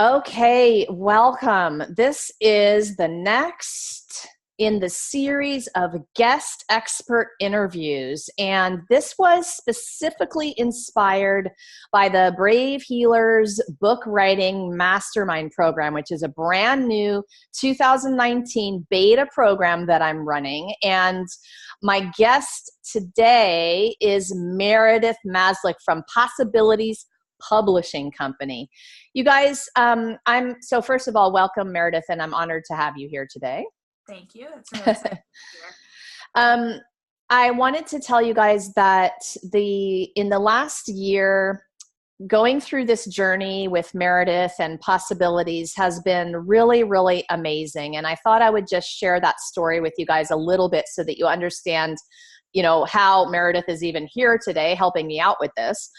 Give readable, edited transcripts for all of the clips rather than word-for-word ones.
Okay, welcome. This is the next in the series of guest expert interviews. And this was specifically inspired by the Brave Healers book writing mastermind program, which is a brand new 2019 beta program that I'm running. And my guest today is Meredith Maslich from Possibilities Publishing Company. You guys, so first of all, welcome Meredith, and I'm honored to have you here today. Thank you. It's really exciting to be here. I wanted to tell you guys that in the last year, going through this journey with Meredith and Possibilities has been really, really amazing. And I thought I would just share that story with you guys a little bit so that you understand, how Meredith is even here today helping me out with this.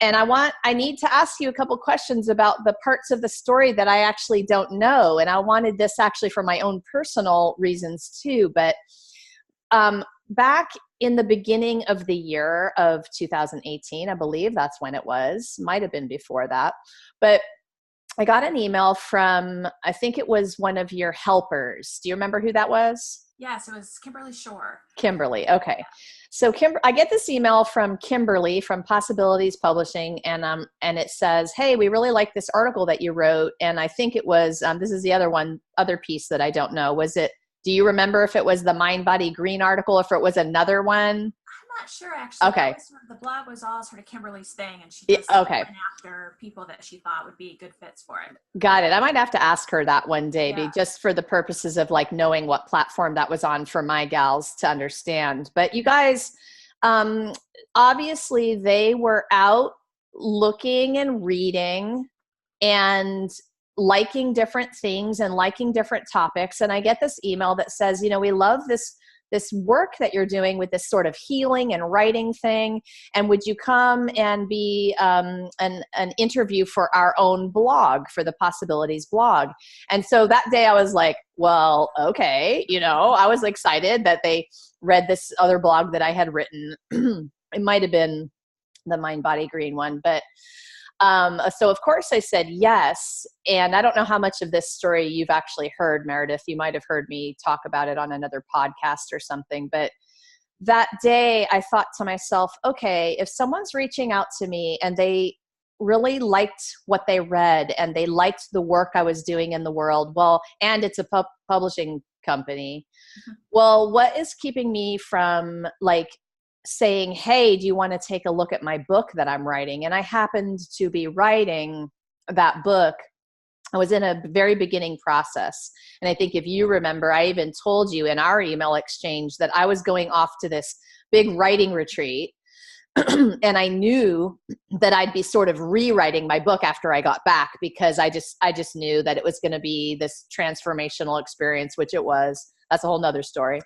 And I need to ask you a couple questions about the parts of the story that I actually don't know. And I wanted this actually for my own personal reasons too. But back in the beginning of the year of 2018, I believe that's when it was, might have been before that. But I got an email from, I think it was one of your helpers. Do you remember who that was? Yes, it was Kimberly Shore. Kimberly, okay. So I get this email from Kimberly from Possibilities Publishing, and it says, "Hey, we really like this article that you wrote." And I think it was this is the other piece that I don't know. Was it? Do you remember if it was the Mind Body Green article, if it was another one? I'm not sure actually. Okay. The blog was all sort of Kimberly's thing, and she just went after people that she thought would be good fits for it. Got it. I might have to ask her that one day, Yeah. just for the purposes of like knowing what platform that was on for my gals to understand. But you guys, obviously they were out looking and reading and liking different things and liking different topics. And I get this email that says, we love this work that you're doing with this sort of healing and writing thing. And would you come and be an interview for our own blog, for the Possibilities blog? And so that day I was like, well, okay. I was excited that they read this other blog that I had written. It might've been the Mind Body Green one, but so of course I said yes. And I don't know how much of this story you've actually heard, Meredith. You might have heard me talk about it on another podcast or something. But that day I thought to myself, okay, if someone's reaching out to me and they really liked what they read and they liked the work I was doing in the world, well, and it's a publishing company. Mm-hmm. Well, what is keeping me from saying, hey, do you want to take a look at my book that I'm writing? And I happened to be writing that book. I was in a very beginning process. And I think if you remember, I even told you in our email exchange that I was going off to this big writing retreat. And I knew that I'd be sort of rewriting my book after I got back, because I just knew that it was going to be this transformational experience, which it was. That's a whole nother story.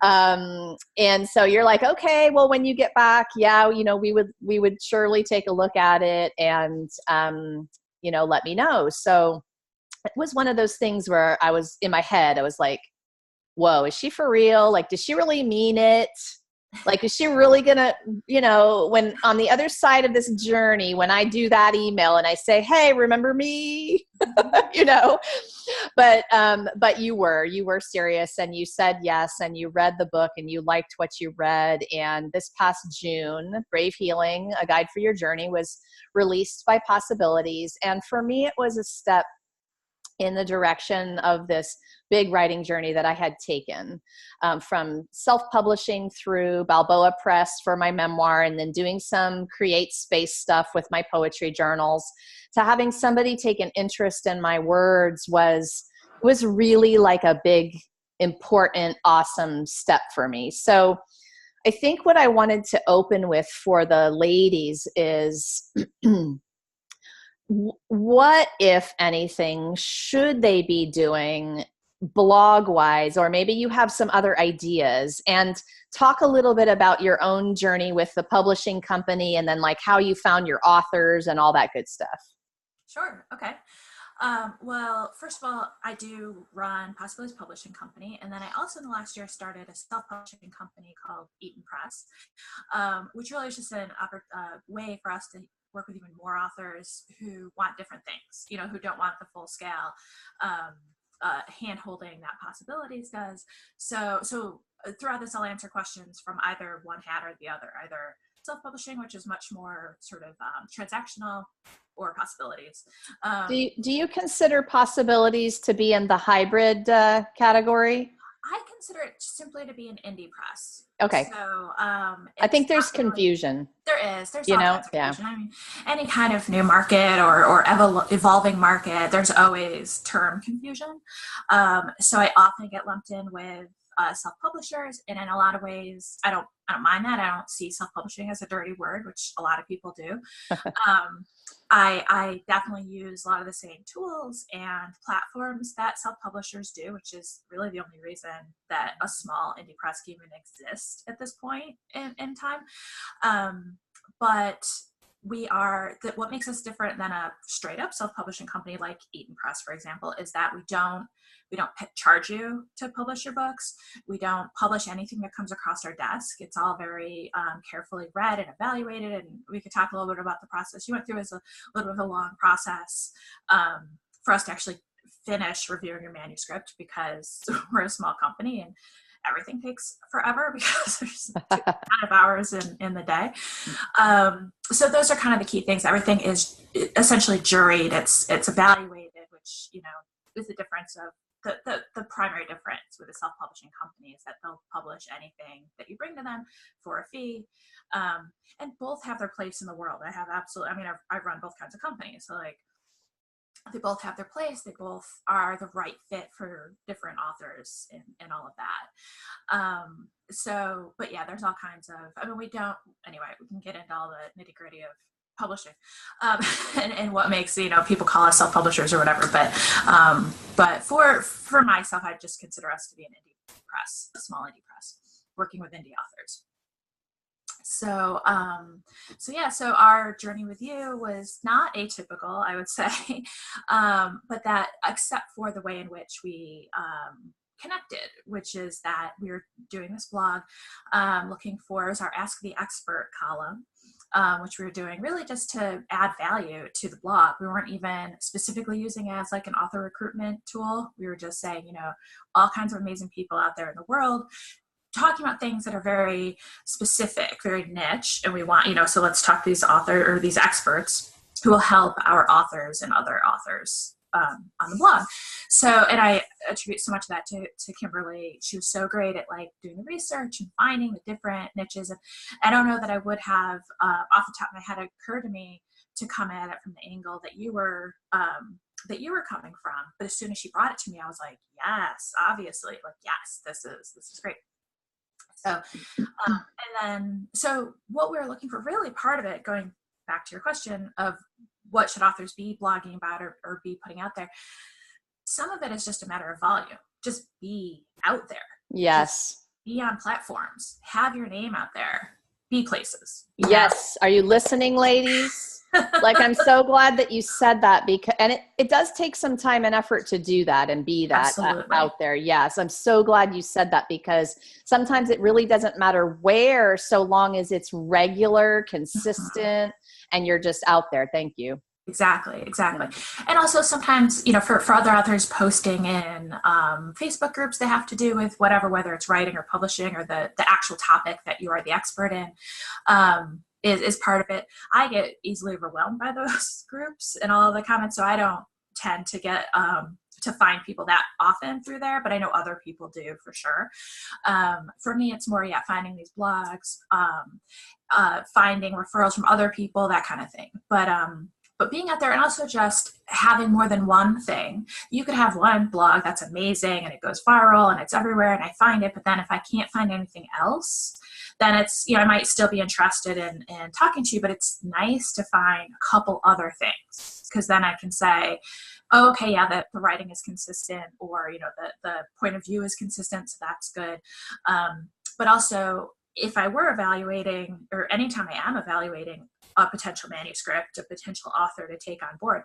And so you're like, okay, well, when you get back, yeah, we would surely take a look at it and, let me know. So it was one of those things where I was in my head, I was like, whoa, is she for real? Like, does she really mean it? Like, is she really gonna, when on the other side of this journey, when I do that email and I say, hey, remember me, but you were serious and you said yes, and you read the book and you liked what you read. And this past June, Brave Healing, A Guide for Your Journey, was released by Possibilities. And for me, it was a step in the direction of this big writing journey that I had taken, from self-publishing through Balboa Press for my memoir, and then doing some create space stuff with my poetry journals, to having somebody take an interest in my words was really like a big, important, awesome step for me. So I think what I wanted to open with for the ladies is what, if anything, should they be doing blog wise, or maybe you have some other ideas, and talk a little bit about your own journey with the publishing company, and then like how you found your authors and all that good stuff. Sure. Okay. Well, first of all, I do run Possibilities Publishing Company, and then I also in the last year started a self-publishing company called Eaton Press, which really is just a way for us to work with even more authors who want different things, you know, who don't want the full scale hand holding that Possibilities does. So throughout this, I'll answer questions from either one hat or the other, either self-publishing, which is much more sort of transactional, or Possibilities. Do you consider Possibilities to be in the hybrid category? I consider it simply to be an indie press. Okay. So I think there's confusion. There's you all know, kinds of yeah. confusion. I mean, any kind of new market or evolving market, there's always term confusion. So I often get lumped in with self-publishers, and in a lot of ways, I don't mind that. I don't see self-publishing as a dirty word, which a lot of people do. I definitely use a lot of the same tools and platforms that self-publishers do, which is really the only reason that a small indie press can even exist at this point in time. But what makes us different than a straight up self-publishing company like Eaton Press, for example, is that we don't charge you to publish your books. We don't publish anything that comes across our desk. It's all very carefully read and evaluated. And we could talk a little bit about the process you went through. Is a little bit of a long process for us to actually finish reviewing your manuscript, because we're a small company and everything takes forever because there's a ton of hours in the day. So those are kind of the key things. Everything is essentially juried. It's evaluated, which, you know, is the difference of the primary difference with a self-publishing company is that they'll publish anything that you bring to them for a fee. And both have their place in the world. I've run both kinds of companies. So like, they both have their place. They both are the right fit for different authors and all of that. But yeah, there's all kinds of, we can get into all the nitty gritty of publishing and what makes, you know, people call us self-publishers or whatever. But for myself, I just consider us to be an indie press, a small indie press, working with indie authors. So our journey with you was not atypical, I would say, but that except for the way in which we connected, which is that we were doing this blog looking for our Ask the Expert column, which we were doing really just to add value to the blog. We weren't even specifically using it as like an author recruitment tool. We were just saying, you know, all kinds of amazing people out there in the world talking about things that are very specific, very niche, and we want, you know, so let's talk to these experts who will help our authors and other authors on the blog. So, and I attribute so much of that to Kimberly. She was so great at like doing the research and finding the different niches. And I don't know that I would have off the top of my head occurred to me to come at it from the angle that you were coming from. But as soon as she brought it to me, I was like, yes, obviously, like, yes, this is great. So what we were looking for, really part of it, going back to your question of what should authors be blogging about or be putting out there, some of it is just a matter of volume. Just be out there. Yes. Just be on platforms. Have your name out there. Be places. Yes. Are you listening, ladies? Like, I'm so glad that you said that, because, and it does take some time and effort to do that and be that out there. Yes. I'm so glad you said that, because sometimes it really doesn't matter where, so long as it's regular, consistent, and you're just out there. Thank you. Exactly. And also sometimes, you know, for other authors posting in Facebook groups they have to do with whatever, whether it's writing or publishing or the actual topic that you are the expert in, is part of it. I get easily overwhelmed by those groups and all of the comments, so I don't tend to get to find people that often through there, but I know other people do for sure. For me, it's more, finding these blogs, finding referrals from other people, that kind of thing. But being out there, and also just having more than one thing. You could have one blog that's amazing and it goes viral and it's everywhere and I find it, but then if I can't find anything else, then it's, you know, I might still be interested in talking to you, but it's nice to find a couple other things, because then I can say, oh, okay, yeah, the writing is consistent, or, you know, the point of view is consistent, so that's good. But also, if I were evaluating, or anytime I am evaluating a potential manuscript, a potential author to take on board,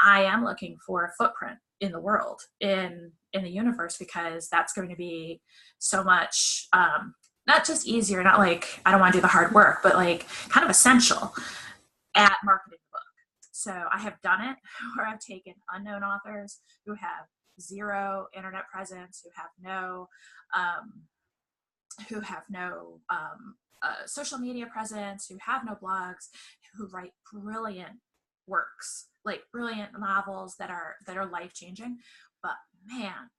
I am looking for a footprint in the world, in the universe, because that's going to be so much, not just easier, not like I don't want to do the hard work, but like kind of essential. at marketing the book. So I have done it where I've taken unknown authors who have zero internet presence, who have no social media presence, who have no blogs, who write brilliant works, like brilliant novels that are life changing. But man,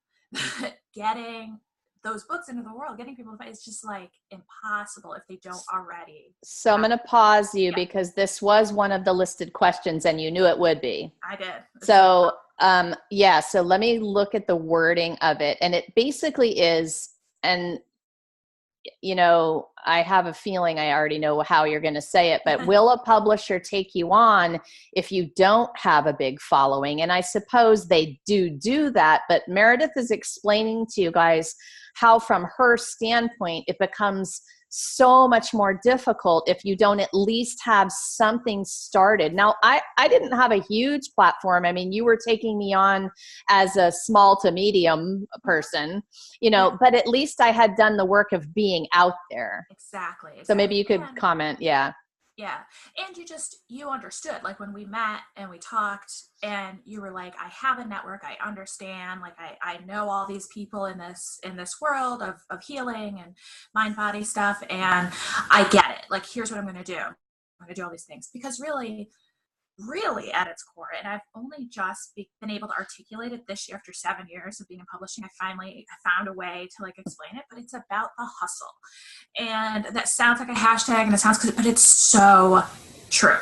getting those books into the world, getting people to buy, it's just like impossible if they don't already. So I'm going to pause you because this was one of the listed questions and you knew it would be. I did. So, so let me look at the wording of it. And it basically is, and I have a feeling I already know how you're going to say it, but will a publisher take you on if you don't have a big following? And I suppose they do that, but Meredith is explaining to you guys how from her standpoint, it becomes so much more difficult if you don't at least have something started. Now, I didn't have a huge platform. I mean, you were taking me on as a small to medium person, but at least I had done the work of being out there. Exactly. So maybe you could comment. Yeah. Yeah. And you understood, like when we met and we talked and you were like, I have a network, I understand, like I know all these people in this world of healing and mind body stuff. And I get it. Like, here's what I'm going to do. I'm going to do all these things because really at its core, and I've only just been able to articulate it this year after 7 years of being in publishing. I found a way to like explain it, but it's about the hustle. And that sounds like a hashtag and it sounds good, but it's so true.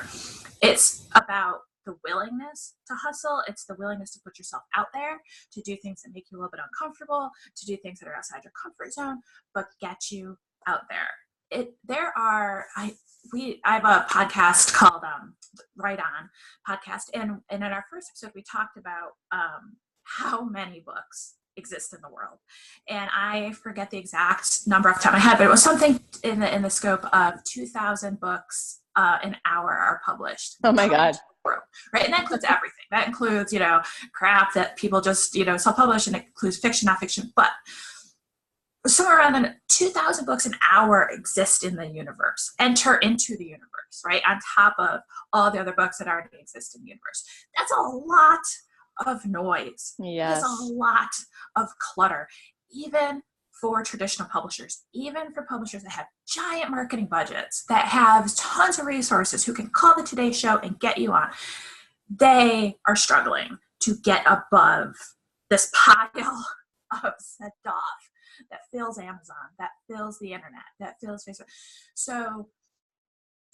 It's about the willingness to hustle. It's the willingness to put yourself out there, to do things that make you a little bit uncomfortable, to do things that are outside your comfort zone, but get you out there. I have a podcast called Right On podcast, and in our first episode we talked about how many books exist in the world, and I forget the exact number off the top of my head, but it was something in the scope of 2,000 books an hour are published. Oh my God. Right, and that includes everything. That includes crap that people just self-publish, and it includes fiction, not fiction, but somewhere around 2,000 books an hour exist in the universe, enter into the universe, right? On top of all the other books that already exist in the universe. That's a lot of noise. Yes. That's a lot of clutter, even for traditional publishers, even for publishers that have giant marketing budgets, that have tons of resources, who can call the Today Show and get you on. They are struggling to get above this pile of stuff that fills Amazon, that fills the internet, that fills Facebook. So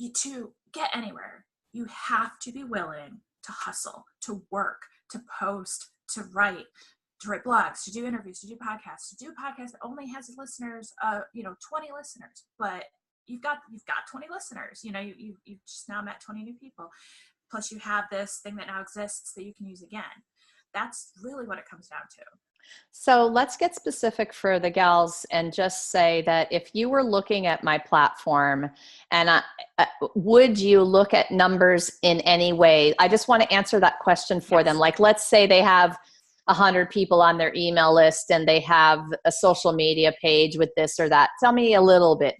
to get anywhere, you have to be willing to hustle, to work, to post, to write blogs, to do interviews, to do podcasts, that only has listeners, 20 listeners, but you've got 20 listeners, you've just now met 20 new people. Plus you have this thing that now exists that you can use again. That's really what it comes down to. So let's get specific for the gals and just say that if you were looking at my platform, and would you look at numbers in any way? I just want to answer that question for them. Like, let's say they have 100 people on their email list and they have a social media page with this or that. Tell me a little bit.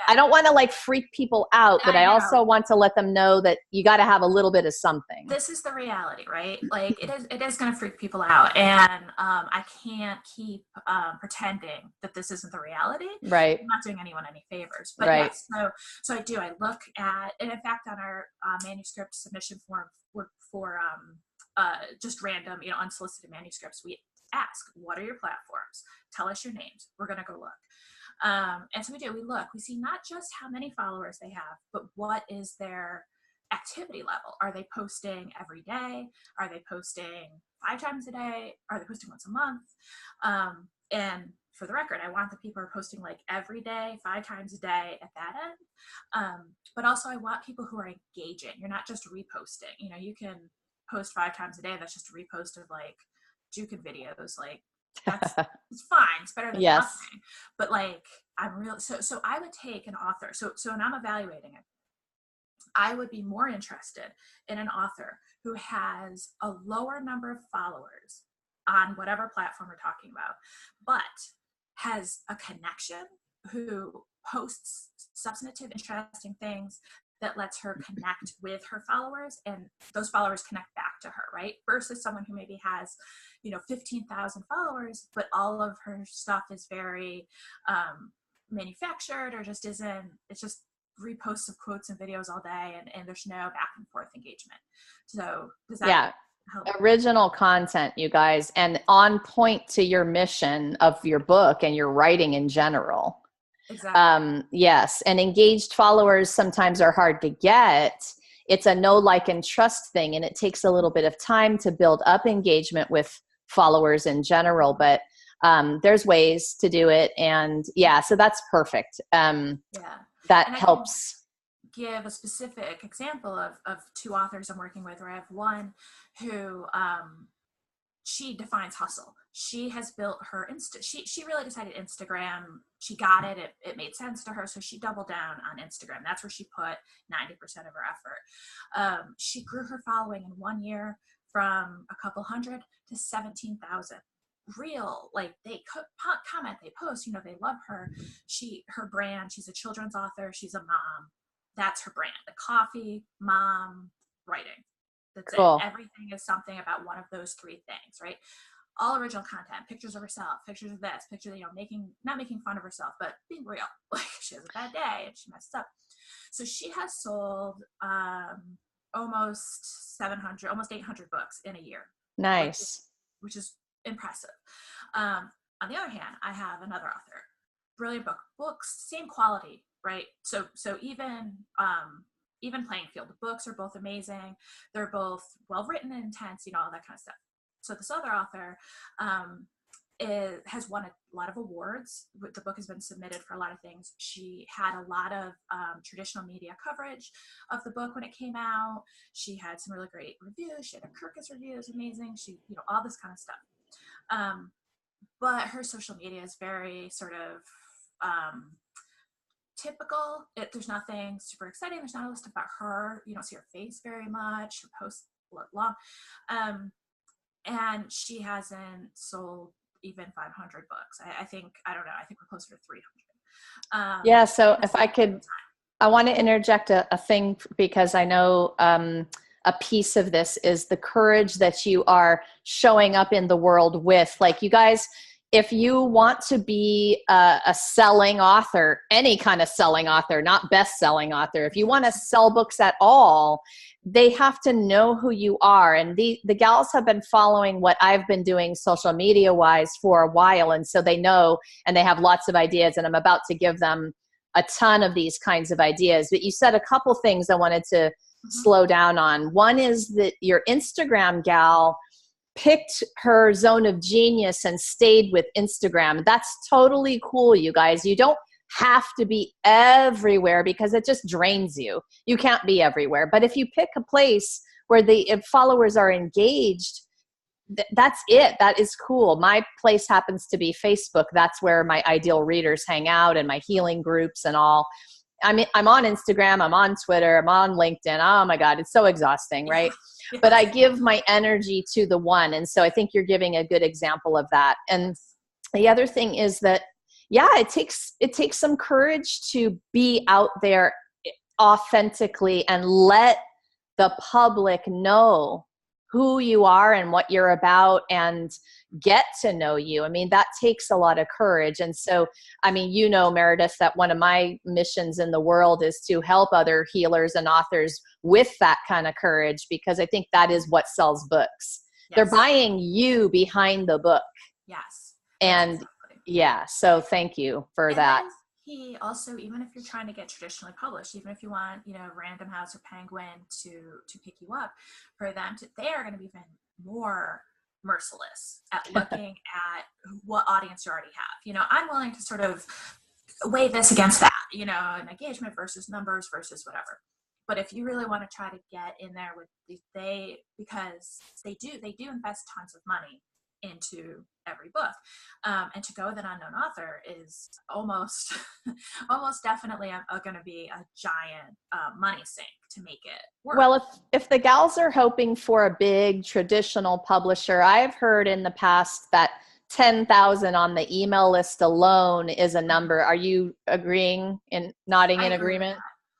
I don't want to like freak people out, but I also want to let them know that you got to have a little bit of something. This is the reality, right? Like it is going to freak people out. And I can't keep pretending that this isn't the reality. Right. I'm not doing anyone any favors. But right. Yes, so I do. I look at, and in fact, on our manuscript submission form for just random, unsolicited manuscripts, we ask, what are your platforms? Tell us your names. We're going to go look. And so we look, we see not just how many followers they have, but what is their activity level. Are they posting every day? Are they posting 5 times a day? Are they posting once a month? And for the record, I want the people who are posting like every day, 5 times a day at that end. But also I want people who are engaging. You're not just reposting. You can post 5 times a day. That's just a repost of like juking videos. Like that's it's fine. It's better than nothing. But like I'm real. So I would take an author. So when I'm evaluating it, I would be more interested in an author who has a lower number of followers on whatever platform we're talking about, but has a connection, who posts substantive, interesting things that lets her connect with her followers, and those followers connect back to her, right? Versus someone who maybe has, 15,000 followers, but all of her stuff is very manufactured, or just isn't, it's just reposts of quotes and videos all day, and there's no back and forth engagement. So does that help? Original content, you guys, and on point to your mission of your book and your writing in general. Exactly. Yes. And engaged followers sometimes are hard to get. It's a know, like, and trust thing. And it takes a little bit of time to build up engagement with followers in general, but there's ways to do it. And so that's perfect. That And I helps. Give a specific example of two authors I'm working with, where I have one who she defines hustle. She has built her she really decided Instagram, she got it, it made sense to her, so she doubled down on Instagram. That's where she put 90% of her effort. She grew her following in 1 year from a couple hundred to 17,000. Real, like, they comment, they post, they love her. Her brand, she's a children's author, she's a mom. That's her brand. The coffee, mom, writing. That's cool. It. Everything is something about one of those three things, right? All original content, pictures of herself, pictures of this, pictures, not making fun of herself, but being real. Like, she has a bad day and she messed up. So she has sold almost 700, almost 800 books in a year. Nice. Which is impressive. On the other hand, I have another author, brilliant books, same quality, right? So even playing field. The books are both amazing. They're both well written and intense, all that kind of stuff. So this other author has won a lot of awards. The book has been submitted for a lot of things. She had a lot of traditional media coverage of the book when it came out. She had some really great reviews. She had a Kirkus review, it was amazing. She, all this kind of stuff. But her social media is very sort of typical. There's nothing super exciting. There's not a list about her. You don't see her face very much. Her posts look long. And she hasn't sold even 500 books. I think we're closer to 300. So if I could, I want to interject a thing, because I know a piece of this is the courage that you are showing up in the world with. Like, you guys, if you want to be a selling author, any kind of selling author, not best-selling author, if you want to sell books at all, they have to know who you are. And the gals have been following what I've been doing social media-wise for a while, and so they know, and they have lots of ideas, and I'm about to give them a ton of these kinds of ideas. But you said a couple things I wanted to slow down on. One is that your Instagram gal picked her zone of genius and stayed with Instagram. That's totally cool, you guys. You don't have to be everywhere, because it just drains you. You can't be everywhere. But if you pick a place where the followers are engaged, that's it. That is cool. My place happens to be Facebook. That's where my ideal readers hang out, and my healing groups and all. I mean, I'm on Instagram, I'm on Twitter, I'm on LinkedIn. Oh my God, it's so exhausting, right? But I give my energy to the one. And so I think you're giving a good example of that. And the other thing is that, it takes some courage to be out there authentically and let the public know who you are and what you're about, and get to know you. I mean, that takes a lot of courage. And so, I mean, Meredith, that one of my missions in the world is to help other healers and authors with that kind of courage, because I think that is what sells books. Yes. They're buying you behind the book. Yes. And exactly. So thank you for that. He also, even if you're trying to get traditionally published, even if you want, Random House or Penguin to pick you up, for them they are going to be even more merciless at looking at what audience you already have. I'm willing to sort of weigh this against that, an engagement versus numbers versus whatever. But if you really want to try to get in there with because they do invest tons of money into every book, and to go with an unknown author is almost definitely going to be a giant money sink to make it work. Well, if the gals are hoping for a big traditional publisher, I've heard in the past that 10,000 on the email list alone is a number. Are you agreeing and nodding in agreement?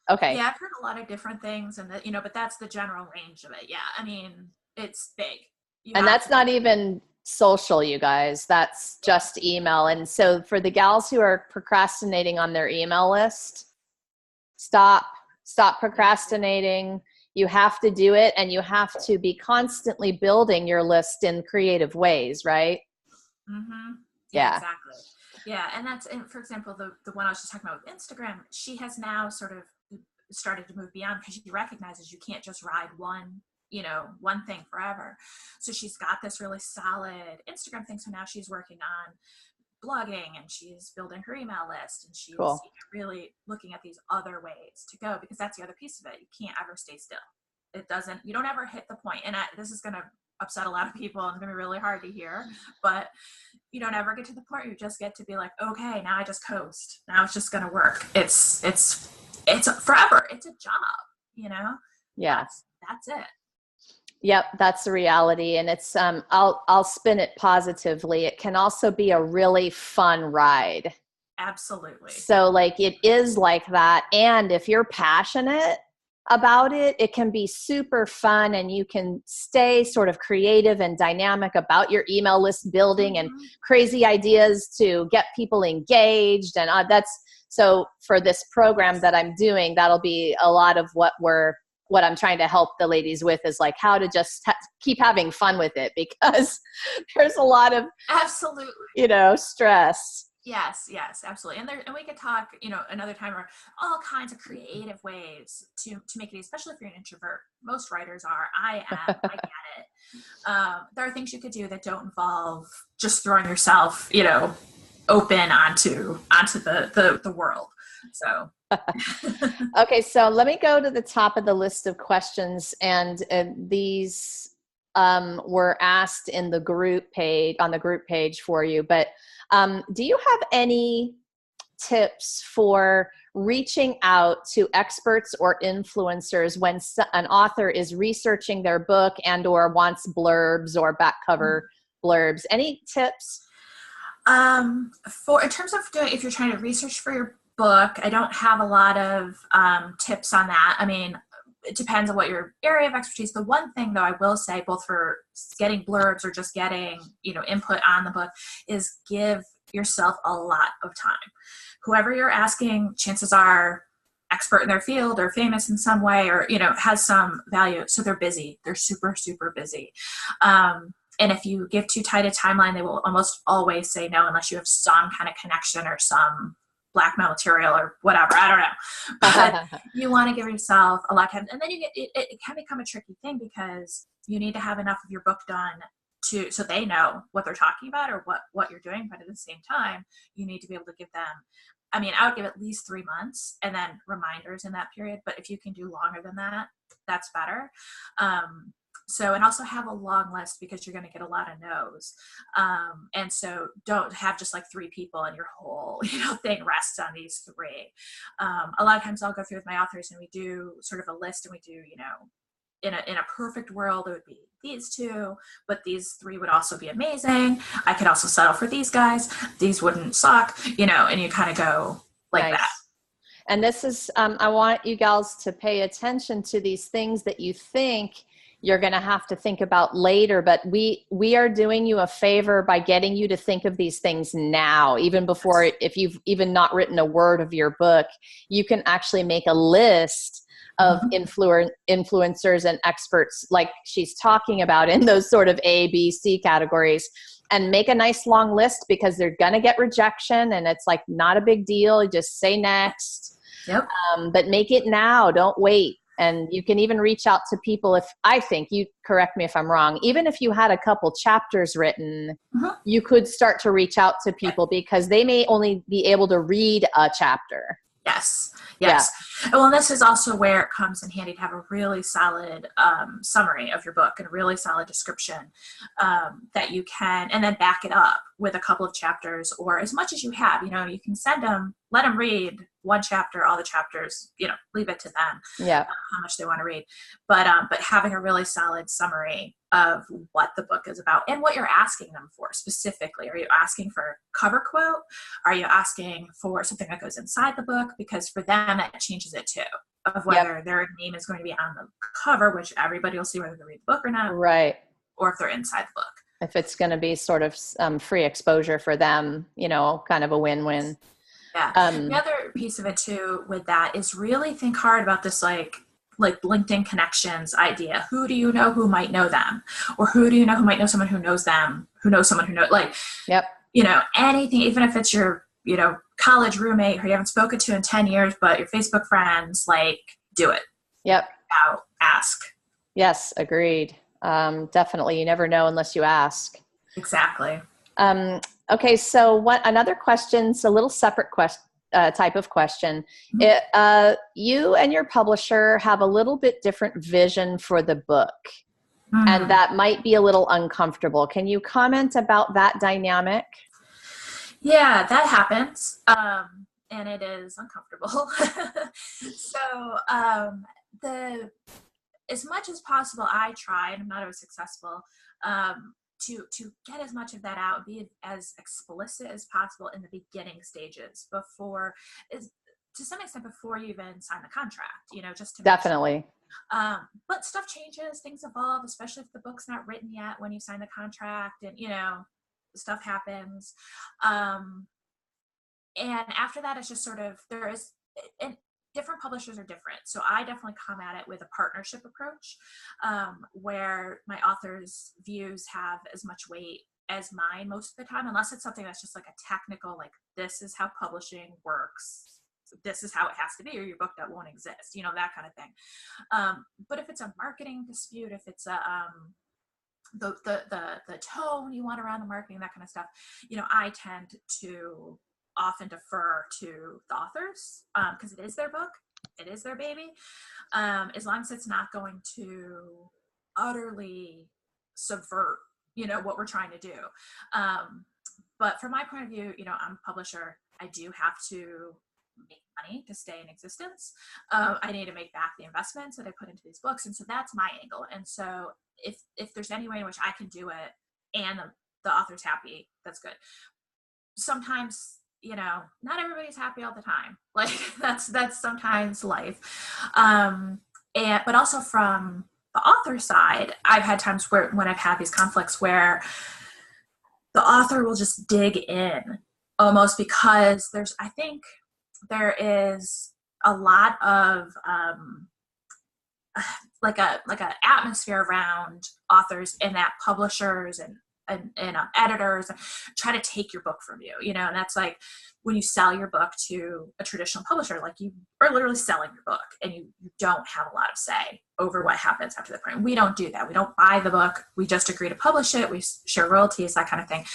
Okay. Yeah, I've heard a lot of different things, and that, but that's the general range of it. Yeah, I mean, it's big. You And have that's to. not even social, you guys. That's just email. And so for the gals who are procrastinating on their email list, stop procrastinating. You have to do it, and you have to be constantly building your list in creative ways, right? Mm-hmm. Yeah, Yeah. exactly. Yeah, and for example, the one I was just talking about with Instagram, she has now sort of started to move beyond, because she recognizes you can't just ride one thing forever. So she's got this really solid Instagram thing. So now she's working on blogging, and she's building her email list, and she's Cool. really looking at these other ways to go, because that's the other piece of it. You can't ever stay still. You don't ever hit the point. And this is going to upset a lot of people, and it's going to be really hard to hear, but you don't ever get to the point where you just get to be like, okay, now I just coast. Now it's just going to work. It's forever. It's a job, Yeah. That's it. Yep, that's the reality. And it's I'll spin it positively. It can also be a really fun ride. Absolutely. So like it is like that. And if you're passionate about it, it can be super fun, and you can stay sort of creative and dynamic about your email list building and crazy ideas to get people engaged. And so for this program that I'm doing, that'll be a lot of what I'm trying to help the ladies with, is like how to just keep having fun with it, because there's a lot of absolutely stress. Yes, absolutely. And we could talk, another time, or all kinds of creative ways to make it, especially if you're an introvert. Most writers are. I am. I get it. There are things you could do that don't involve just throwing yourself, open onto the world. So. Okay, so let me go to the top of the list of questions, and these were asked in the group page for you. But do you have any tips for reaching out to experts or influencers when an author is researching their book and or wants blurbs or back cover blurbs? Any tips? In terms of if you're trying to research for your book, I don't have a lot of tips on that. I mean, it depends on what your area of expertise. The one thing, though, I will say, both for getting blurbs or just getting input on the book, is give yourself a lot of time. Whoever you're asking, chances are expert in their field or famous in some way, or has some value. So they're busy. They're super, super busy. And if you give too tight a timeline, they will almost always say no, unless you have some kind of connection or some blackmail material or whatever. I don't know. But you want to give yourself a lot of time. And then it can become a tricky thing, because you need to have enough of your book done so they know what they're talking about or what you're doing. But at the same time, you need to be able to give them, I would give at least 3 months, and then reminders in that period. But if you can do longer than that, that's better. And also have a long list, because you're going to get a lot of no's. And so don't have just like 3 people and your whole, thing rests on these 3. A lot of times I'll go through with my authors, and we do sort of a list, and we do, in a perfect world, it would be these 2, but these 3 would also be amazing. I could also settle for these guys. These wouldn't suck, and you kind of go like nice. that. And this is, I want you gals to pay attention to these things that you think you're going to have to think about later, but we are doing you a favor by getting you to think of these things now, even before, if you've even not written a word of your book, you can actually make a list of influencers and experts like she's talking about in those sort of A, B, C categories, and make a nice long list, because they're going to get rejection, and it's like not a big deal. You just say next. Yep. But make it now. Don't wait. And you can even reach out to people. I think, you correct me if I'm wrong, even if you had a couple chapters written, you could start to reach out to people, because they may only be able to read a chapter. Yes. Yeah. Well, and this is also where it comes in handy to have a really solid summary of your book and a really solid description that you can, and then back it up with a couple of chapters, or as much as you have. You can send them, let them read 1 chapter, all the chapters, leave it to them. Yeah. How much they want to read, but having a really solid summary of what the book is about and what you're asking them for specifically. Are you asking for a cover quote? Are you asking for something that goes inside the book? Because for them, that changes it too, of whether their name is going to be on the cover, which everybody will see whether they read the book or not, Right. or if they're inside the book. If it's going to be sort of free exposure for them, kind of a win-win. Yeah. The other piece of it too with that is really think hard about this, like LinkedIn connections idea. Who do you know who might know them? Or who do you know who might know someone who knows them, who knows someone who knows, anything, even if it's your, college roommate who you haven't spoken to in 10 years, but your Facebook friends, do it. Yep. Ask. Yes. Agreed. Definitely. You never know unless you ask. Exactly. Okay. So another question's a little separate type of question. Mm-hmm. You and your publisher have a little bit different vision for the book, and that might be a little uncomfortable. Can you comment about that dynamic? Yeah, that happens. And it is uncomfortable. So, as much as possible, I try, and I'm not always successful, to get as much of that out, be as explicit as possible in the beginning stages to some extent before you even sign the contract, just to Definitely. But stuff changes, things evolve, especially if the book's not written yet when you sign the contract, and stuff happens. And after that, it's just sort of, and different publishers are different. So I definitely come at it with a partnership approach, where my author's views have as much weight as mine most of the time, unless it's something that's just like a technical, this is how publishing works, this is how it has to be, or your book that won't exist, that kind of thing. But if it's a marketing dispute, if it's the tone you want around the marketing, that kind of stuff, I tend to often defer to the authors, because it is their book, it is their baby, as long as it's not going to utterly subvert what we're trying to do. But from my point of view, I'm a publisher, I do have to make money to stay in existence. I need to make back the investments that I put into these books, and so that's my angle. And so if there's any way in which I can do it and the author's happy, that's good. Sometimes not everybody's happy all the time. That's sometimes life. But also from the author side, I've had times when I've had these conflicts where the author will just dig in almost because I think there is a lot of like a atmosphere around authors, and that publishers and editors try to take your book from you, and that's like when you sell your book to a traditional publisher, you are literally selling your book, and you don't have a lot of say over what happens after the print. We don't do that. We don't buy the book. We just agree to publish it. We share royalties, that kind of thing.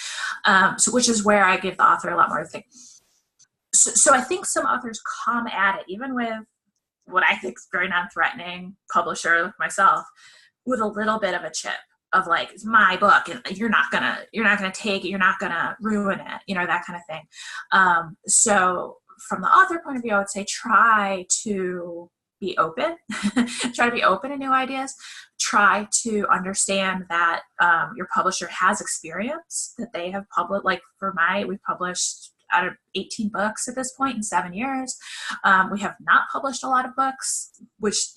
So which is where I give the author a lot more to think. So I think some authors come at it, even with what I think is very non-threatening publisher like myself, with a little bit of a chip of it's my book, and you're not gonna take it, you're not gonna ruin it, that kind of thing. So from the author point of view, I would say try to be open, try to be open to new ideas, try to understand that your publisher has experience, that they have published, we've published out of 18 books at this point in 7 years. We have not published a lot of books, which,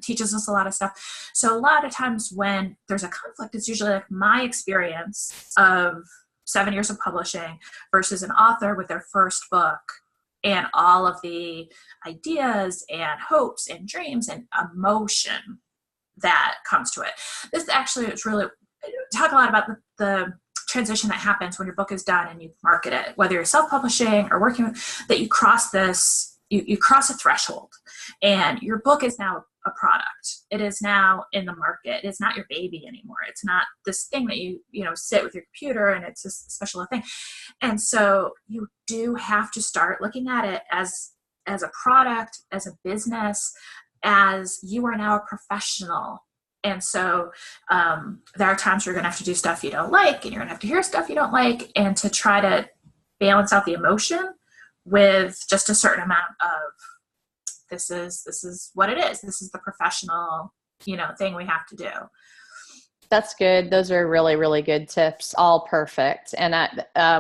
teaches us a lot of stuff. So a lot of times when there's a conflict, it's usually my experience of 7 years of publishing versus an author with their first book and all of the ideas and hopes and dreams and emotion that comes to it. This actually is really, talk a lot about the transition that happens when your book is done and you market it, whether you're self-publishing or working with, that you cross you cross a threshold, and your book is now a product. It is now in the market. It's not your baby anymore. It's not this thing that you sit with your computer and it's just a special thing. And so you do have to start looking at it as a product, as a business, as you are now a professional. And so there are times you're going to have to do stuff you don't like, and you're going to have to hear stuff you don't like, and to try to balance out the emotion with just a certain amount of this is what it is. This is the professional, thing we have to do. That's good. Those are really, really good tips. All perfect. And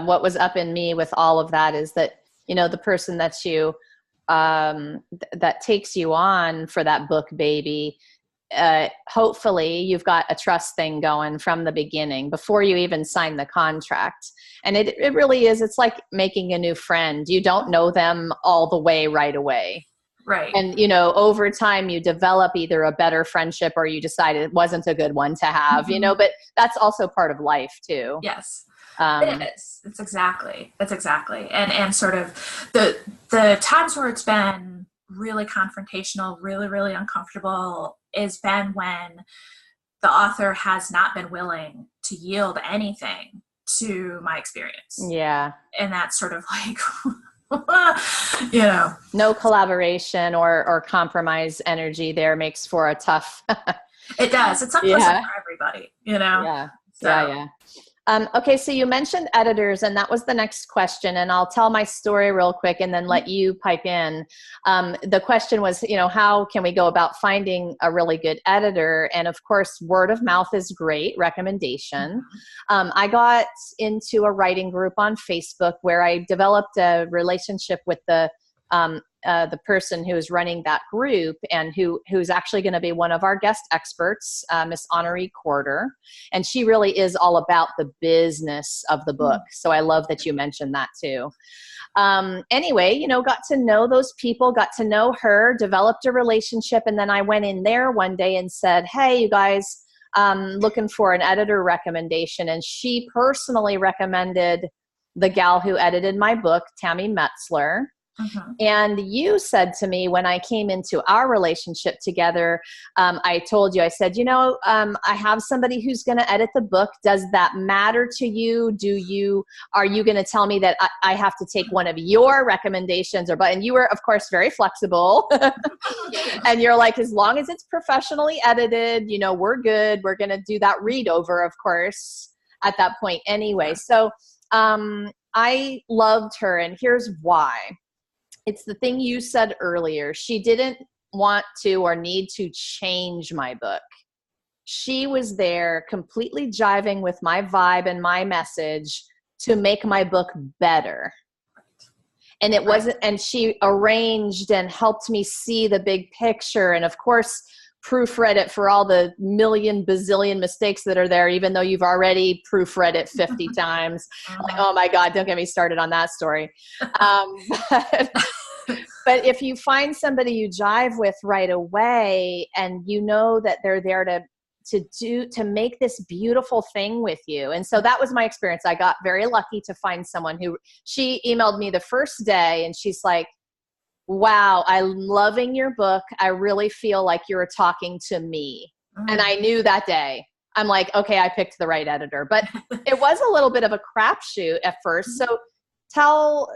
what was up in me with all of that is that, the person that that takes you on for that book baby, hopefully you've got a trust thing going from the beginning before you even sign the contract. And it really is, it's like making a new friend. You don't know them all the way right away. Right. And, over time you develop either a better friendship or you decide it wasn't a good one to have, but that's also part of life too. Yes. It is. It's exactly. And sort of the times where it's been really confrontational, really, really uncomfortable is been when the author has not been willing to yield anything to my experience. Yeah. And that's sort of like, no collaboration or compromise energy there makes for a tough. It does. It's unpleasant for everybody, Yeah. So. Yeah. Okay, so you mentioned editors, and that was the next question, and I'll tell my story real quick and then let you pipe in. The question was, how can we go about finding a really good editor? And of course, word of mouth is great, recommendation. I got into a writing group on Facebook where I developed a relationship with the person who is running that group and who's actually going to be one of our guest experts, Miss Honoree Corder. And she really is all about the business of the book. So I love that you mentioned that too. Anyway, got to know those people, got to know her, developed a relationship. And then I went in there one day and said, hey, you guys, looking for an editor recommendation. And she personally recommended the gal who edited my book, Tammy Metzler. And you said to me when I came into our relationship together, I told you, I said, I have somebody who's going to edit the book. Does that matter to you? Are you going to tell me that I have to take one of your recommendations and you were, of course, very flexible. And you're like, as long as it's professionally edited, we're good. We're going to do that read over, of course, at that point anyway. So I loved her, and here's why. It's the thing you said earlier. She didn't want to or need to change my book. She was there completely jiving with my vibe and my message to make my book better. And it wasn't, and she arranged and helped me see the big picture. And of course, proofread it for all the million bazillion mistakes that are there, even though you've already proofread it 50 times. Like, oh my God, don't get me started on that story. But if you find somebody you jive with right away and that they're there to make this beautiful thing with you. And so that was my experience. I got very lucky to find someone she emailed me the first day and she's like, wow, I'm loving your book. I really feel like you're talking to me. And I knew that day, I'm like, okay, I picked the right editor. But it was a little bit of a crapshoot at first. So tell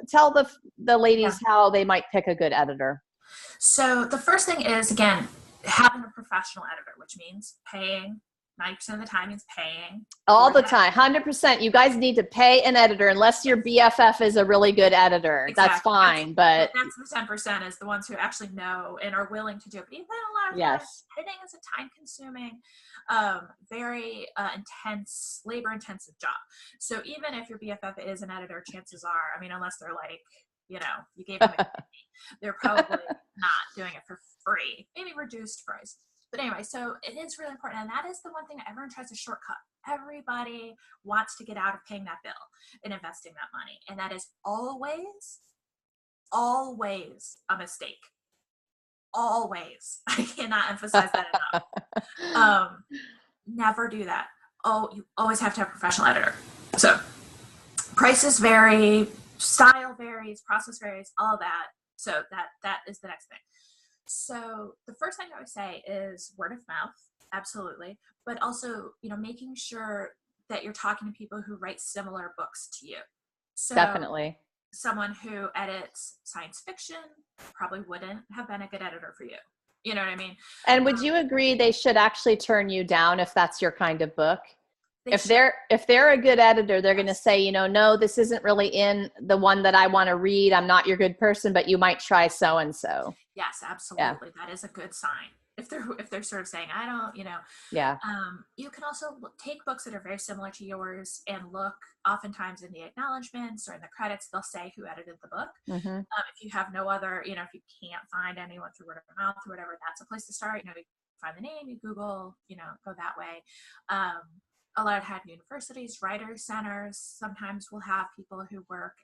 the ladies how they might pick a good editor. So the first thing is, again, having a professional editor, which means paying. 90% of the time means paying. All the time, 100%. You guys need to pay an editor unless your BFF is a really good editor. Exactly. That's fine. But that's the 10% is the ones who actually know and are willing to do it. But even a lot of times, editing is a time-consuming, very intense, labor-intensive job. So even if your BFF is an editor, chances are, unless they're like, you gave them a they're probably not doing it for free, maybe reduced price. But anyway, so it is really important. And that is the one thing that everyone tries to shortcut. Everybody wants to get out of paying that bill and investing that money. And that is always a mistake. Always. I cannot emphasize that enough. Never do that. Oh, you always have to have a professional editor. So prices vary, style varies, process varies, all that. So that is the next thing. So the first thing I would say is word of mouth, absolutely, but also, making sure that you're talking to people who write similar books to you. So definitely. Someone who edits science fiction probably wouldn't have been a good editor for you. You know what I mean? And would you agree they should actually turn you down if that's your kind of book? If they're a good editor, they're going to say, no, this isn't really in the one that I want to read. I'm not your good person, but you might try so-and-so. Yes, absolutely. Yeah. That is a good sign. if they're sort of saying, I don't, Yeah. you can also take books that are very similar to yours and look oftentimes in the acknowledgments or in the credits, they'll say who edited the book. Mm-hmm. If you have no other, if you can't find anyone through word of mouth or whatever, that's a place to start. You find the name, you Google, go that way. A lot of times universities, writers centers sometimes will have people who work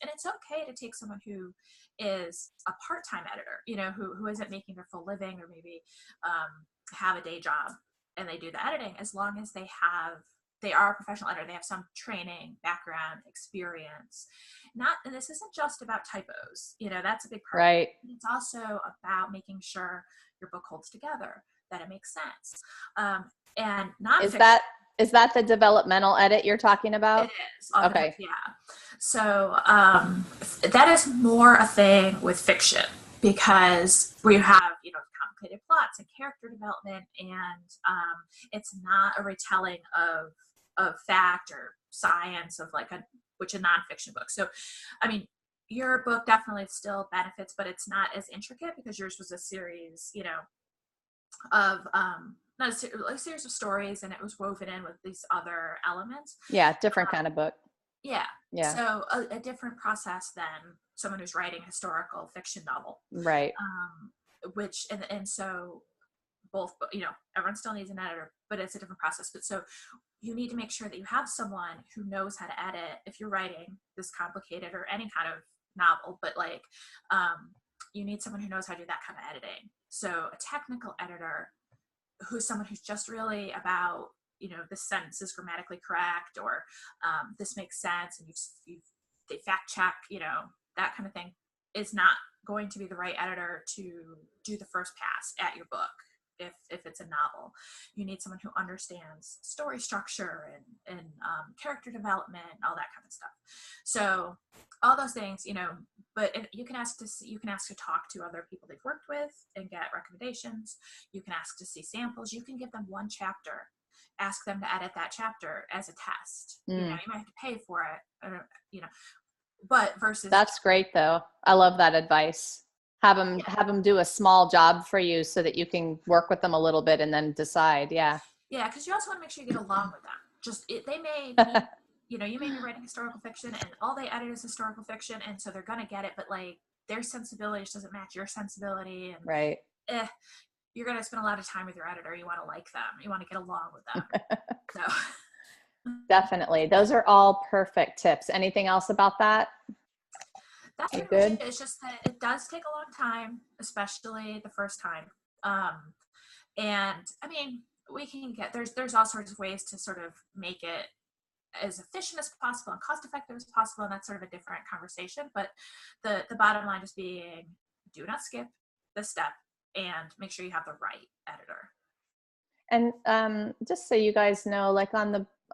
and it's okay to take someone who is a part-time editor, who isn't making their full living or maybe have a day job and they do the editing, as long as they are a professional editor, they have some training, background, experience. And this isn't just about typos, that's a big part. Right. It's also about making sure your book holds together, that it makes sense. And nonfiction. Is that the developmental edit you're talking about? It is. Okay. Yeah. So that is more a thing with fiction because we have, complicated plots and character development, and it's not a retelling of fact or science of which a nonfiction book. So, I mean, your book definitely still benefits, but it's not as intricate because yours was a series, of not a series of stories, and it was woven in with these other elements. Yeah, different kind of book. Yeah. Yeah. So a different process than someone who's writing a historical fiction novel. Right. Which and so both, everyone still needs an editor, but it's a different process. But so you need to make sure that you have someone who knows how to edit if you're writing this complicated or any kind of novel, but you need someone who knows how to do that kind of editing. So a technical editor who's someone who's just really about, this sentence is grammatically correct, or this makes sense, and they fact check, that kind of thing, is not going to be the right editor to do the first pass at your book. If it's a novel, you need someone who understands story structure and character development, all that kind of stuff. So all those things, but you can ask to talk to other people they've worked with and get recommendations. You can ask to see samples. You can give them one chapter, ask them to edit that chapter as a test. You might have to pay for it, but versus. That's great though. I love that advice. Have them do a small job for you so that you can work with them a little bit and then decide. Yeah. Yeah, because you also want to make sure you get along with them. They may be, you may be writing historical fiction and all they edit is historical fiction, and so they're gonna get it, but their sensibilities doesn't match your sensibility, and right. You're gonna spend a lot of time with your editor. You want to like them. You want to get along with them. So definitely, those are all perfect tips. Anything else about that? That's pretty good. Much it. It's just that it does take a long time, especially the first time. And I mean, we can there's all sorts of ways to sort of make it as efficient as possible and cost effective as possible, and that's sort of a different conversation. But the bottom line is being, do not skip this step and make sure you have the right editor. And just so you guys know,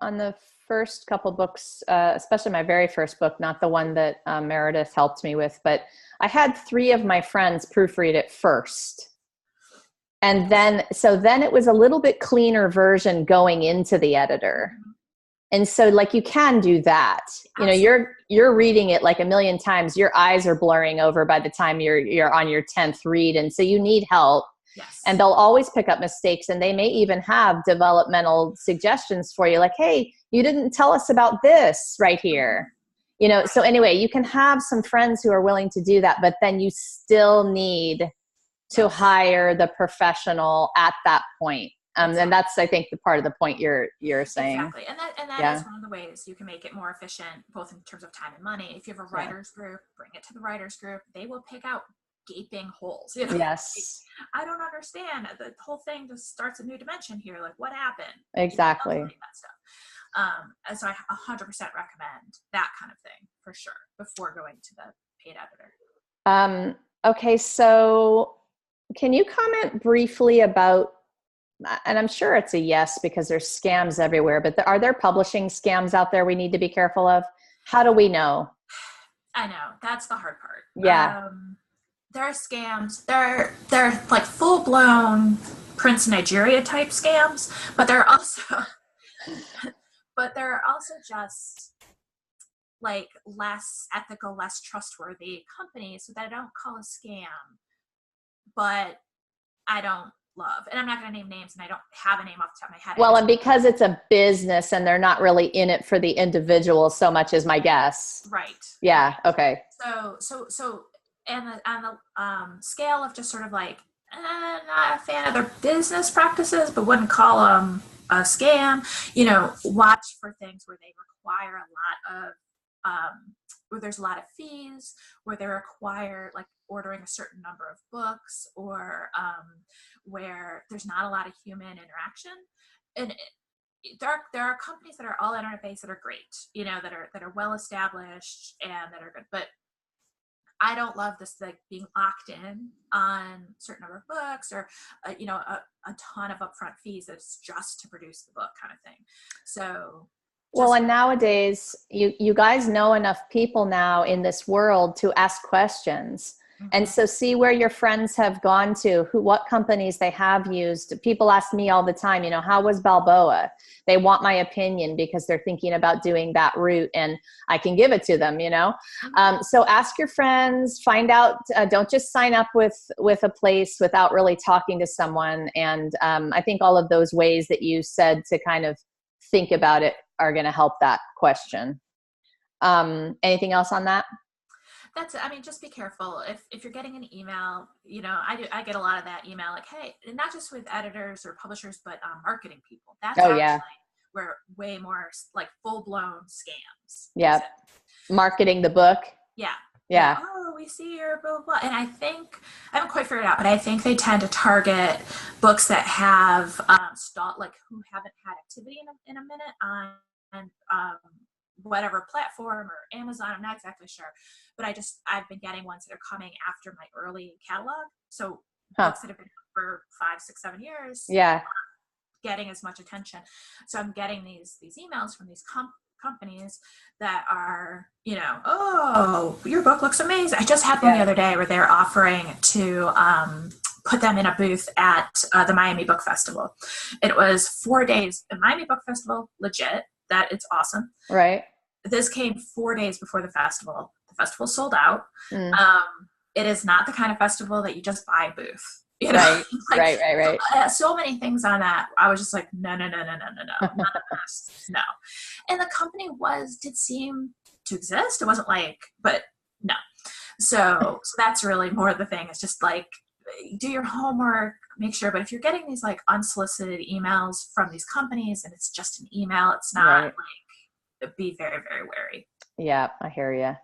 on the first couple books, especially my very first book, not the one that Meredith helped me with, but I had 3 of my friends proofread it first. And then it was a little bit cleaner version going into the editor. And so you can do that. Absolutely. You're reading it like a million times. Your eyes are blurring over by the time you're on your 10th read. And so you need help. Yes. And they'll always pick up mistakes, and they may even have developmental suggestions for you, like, hey, you didn't tell us about this right here. So anyway, you can have some friends who are willing to do that, but then you still need to hire the professional at that point. Exactly. And that's, I think, the part of the point you're saying. Exactly. And that is one of the ways you can make it more efficient, both in terms of time and money. If you have a writer's group, bring it to the writer's group. They will pick out gaping holes. Yes. I don't understand. The whole thing just starts a new dimension here. Like, what happened? Exactly. That stuff. And so I 100% recommend that kind of thing for sure before going to the paid editor. Okay. So can you comment briefly about, and I'm sure it's a yes because there's scams everywhere, but are there publishing scams out there we need to be careful of? How do we know? I know. That's the hard part. Yeah. There are scams. They're like full-blown Prince Nigeria type scams, but there are also just like less ethical, less trustworthy companies, so that I don't call a scam, but I don't love. And I'm not going to name names, and I don't have a name off the top of my head. Well, and because it's a business and they're not really in it for the individual so much as my guess. Right. Yeah. Okay. So, and on the scale of just sort of like, not a fan of their business practices, but wouldn't call them a scam, watch for things where they require a lot of, where there's a lot of fees, where they require like ordering a certain number of books, or where there's not a lot of human interaction. And there are companies that are all internet based that are great, that are well established and that are good. But I don't love this like being locked in on a certain number of books, or a ton of upfront fees that's just to produce the book kind of thing. So well, and nowadays you guys know enough people now in this world to ask questions. Mm-hmm. And so see where your friends have gone to, what companies they have used. People ask me all the time, how was Balboa? They want my opinion because they're thinking about doing that route, and I can give it to them, Mm-hmm. So ask your friends, find out, don't just sign up with a place without really talking to someone. And I think all of those ways that you said to kind of think about it are going to help that question. Anything else on that? That's it. I mean, just be careful. If you're getting an email, I get a lot of that email, like, hey, and not just with editors or publishers, but marketing people. That's where way more like full blown scams. Yeah. Marketing the book. Yeah. Yeah. Oh, we see your blah, blah, blah. And I haven't quite figured it out, but I think they tend to target books that have who haven't had activity in a minute on whatever platform or Amazon. I'm not exactly sure, but I've been getting ones that are coming after my early catalog. So books that have been out for 5, 6, 7 years. Yeah. Getting as much attention. So I'm getting these emails from these companies that are, oh, your book looks amazing. I just had one the other day where they're offering to put them in a booth at the Miami Book Festival. It was 4 days. The Miami Book Festival, legit. That it's awesome. Right. This came 4 days before the festival. The festival sold out. Mm. It is not the kind of festival that you just buy a booth. Right. Right. So many things on that. I was just like, no, none of this. No. And the company did seem to exist. It wasn't like, but no. So that's really more the thing. It's just like, do your homework, make sure. But if you're getting these like unsolicited emails from these companies and it's just an email, it's not like, be very, very wary. Yeah, I hear you.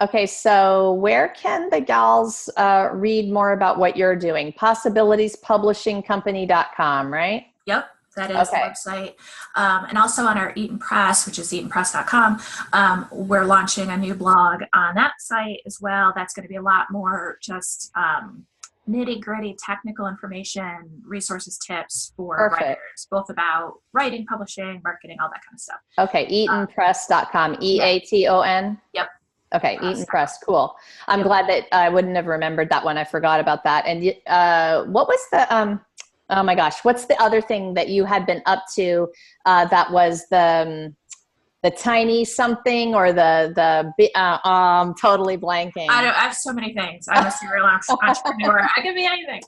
Okay, so where can the gals read more about what you're doing? Possibilitiespublishingcompany.com, right? Yep, that is the website. And also on our Eaton Press, which is eatonpress.com, we're launching a new blog on that site as well. That's going to be a lot more just nitty-gritty technical information, resources, tips for writers, both about writing, publishing, marketing, all that kind of stuff. Okay, eatonpress.com, EATON? Yep. Okay, Eaton Press, cool. I'm glad that I wouldn't have remembered that one. I forgot about that. And what was the, oh my gosh, what's the other thing that you had been up to that was the tiny something, or I'm totally blanking. I have so many things. I'm a serial entrepreneur. I can be anything.